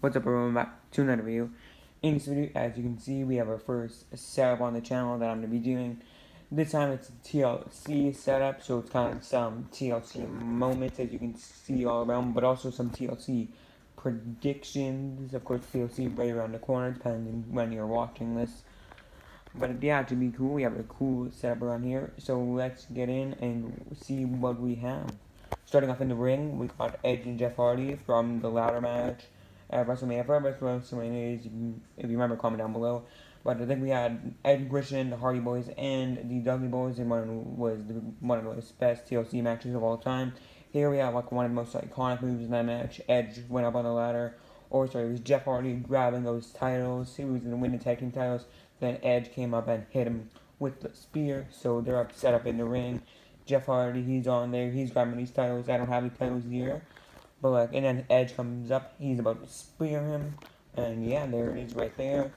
What's up everyone, back to another video. In this video, as you can see, we have our first setup on the channel that I'm going to be doing. This time it's a TLC setup, so it's kind of some TLC moments as you can see all around, but also some TLC predictions. Of course, TLC right around the corner, depending when you're watching this. But yeah, to be cool, we have a cool setup around here, so let's get in and see what we have. Starting off in the ring, we got Edge and Jeff Hardy from the ladder match at WrestleMania. For WrestleMania, if you remember, comment down below. But I think we had Edge, Christian, the Hardy Boys, and the Dudley Boys in one of the best TLC matches of all time. Here we have like one of the most iconic moves in that match. Edge went up on the ladder, it was Jeff Hardy grabbing those titles. He was going to win the tag team titles. Then Edge came up and hit him with the spear. So they're set up in the ring. Jeff Hardy, he's on there. He's grabbing these titles. I don't have any titles here. But and then Edge comes up, he's about to spear him, and yeah, there it is right there.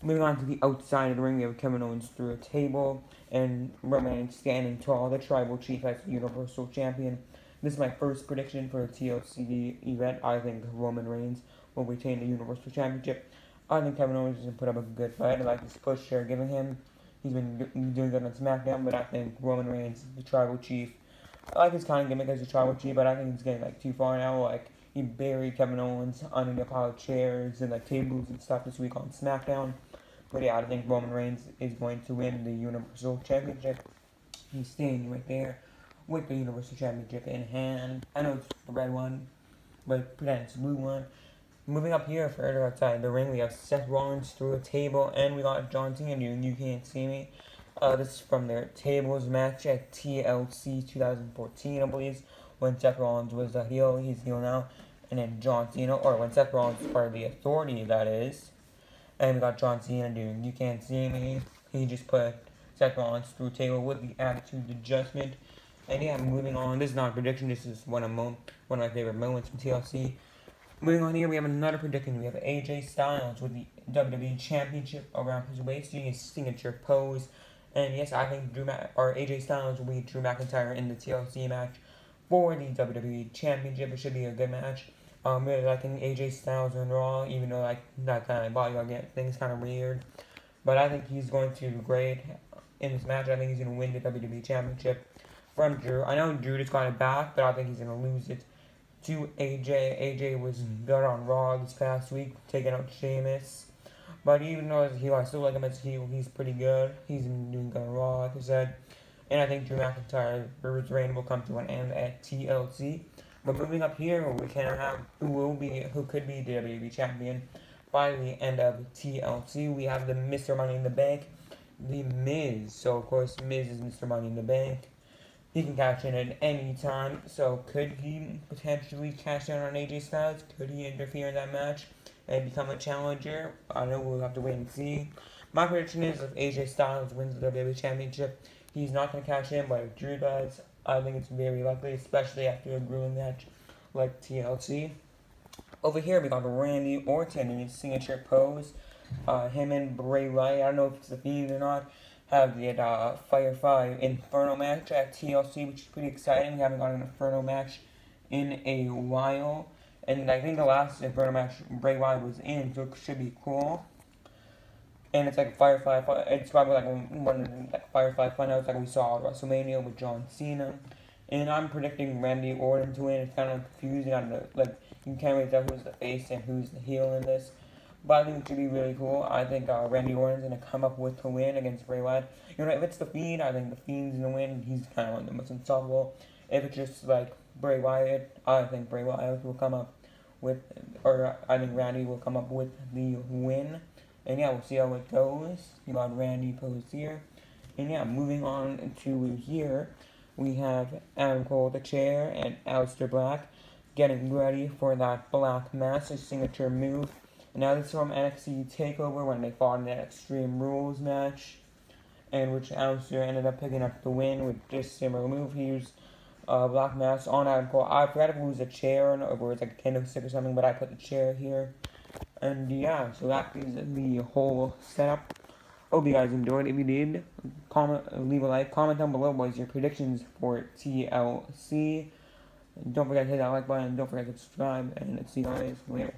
Moving on to the outside of the ring, we have Kevin Owens through a table, and Roman Reigns standing tall, the Tribal Chief as the Universal Champion. This is my first prediction for a TLC event. I think Roman Reigns will retain the Universal Championship. I think Kevin Owens is going to put up a good fight. I like this push they're giving him. He's been doing good on SmackDown, but I think Roman Reigns, the Tribal Chief, I like his kind of gimmick as a Tribal Chief, but I think it's getting too far now. He buried Kevin Owens under a pile of chairs and tables and stuff this week on SmackDown. But yeah, I think Roman Reigns is going to win the Universal Championship. He's staying right there with the Universal Championship in hand. I know it's the red one, but pretend it's the blue one. Moving up here, further outside the ring, we have Seth Rollins through a table, and we got John Cena doing You Can't See Me. This is from their tables match at TLC 2014, I believe, when Seth Rollins was a heel. He's heel now. And then John Cena, or when Seth Rollins was part of the Authority, that is. And we got John Cena doing You Can't See Me. He just put Seth Rollins through a table with the Attitude Adjustment. And yeah, moving on. This is not a prediction. This is one of my favorite moments from TLC. Moving on here, we have another prediction. We have AJ Styles with the WWE Championship around his waist, doing his signature pose. And yes, I think AJ Styles will beat Drew McIntyre in the TLC match for the WWE Championship. It should be a good match. Really liking AJ Styles on Raw, even though that kind of bodyguard thing's kind of weird. But I think he's going to do great in this match. I think he's going to win the WWE Championship from Drew. I know Drew just got it back, but I think he's going to lose it to AJ. AJ was good on Raw this past week, taking out Sheamus. But even though as a heel, I still like him as a heel. He's pretty good. He's been doing good on Raw, like I said. And I think Drew McIntyre's reign will come to an end at TLC. But moving up here, we can have who could be the WWE champion by the end of TLC. We have the Mr. Money in the Bank, The Miz. So of course, Miz is Mr. Money in the Bank. He can cash in at any time. So could he potentially cash in on AJ Styles? Could he interfere in that match and become a challenger? I don't know, we'll have to wait and see. My prediction is if AJ Styles wins the WWE Championship, he's not going to cash in, but if Drew does, I think it's very likely, especially after a grueling match like TLC. Over here, we got Randy Orton in his signature pose. Him and Bray Wyatt, I don't know if it's the Fiend or not, have the Firefly Inferno match at TLC, which is pretty exciting. We haven't got an Inferno match in a while. And I think the last Inferno match Bray Wyatt was in, so it should be cool. And it's like Firefly, it's probably one of the Firefly Funouts like we saw at WrestleMania with John Cena. And I'm predicting Randy Orton to win. It's kind of confusing. I don't know, you can't really tell who's the face and who's the heel in this. But I think it should be really cool. I think Randy Orton's going to come up with the win against Bray Wyatt. You know, if it's the Fiend, I think the Fiend's going to win. He's kind of one of the most unstoppable. If it's just Bray Wyatt, I think Bray Wyatt will come up with, or I think Randy will come up with the win. And yeah, we'll see how it goes. You got Randy posed here. And yeah, moving on to here, we have Adam Cole the Chair and Aleister Black getting ready for that Black Mass, his signature move. And now this is from NXT TakeOver when they fought in that Extreme Rules match, and which Aleister ended up picking up the win with just a similar move. He used Black Mass on Adam Cole. I forgot if it was a chair or it was like a kendo stick or something, but I put the chair here. And yeah, so that is the whole setup. Hope you guys enjoyed. If you did, leave a like, comment down below what is your predictions for TLC. Don't forget to hit that like button, don't forget to subscribe, and see you guys later.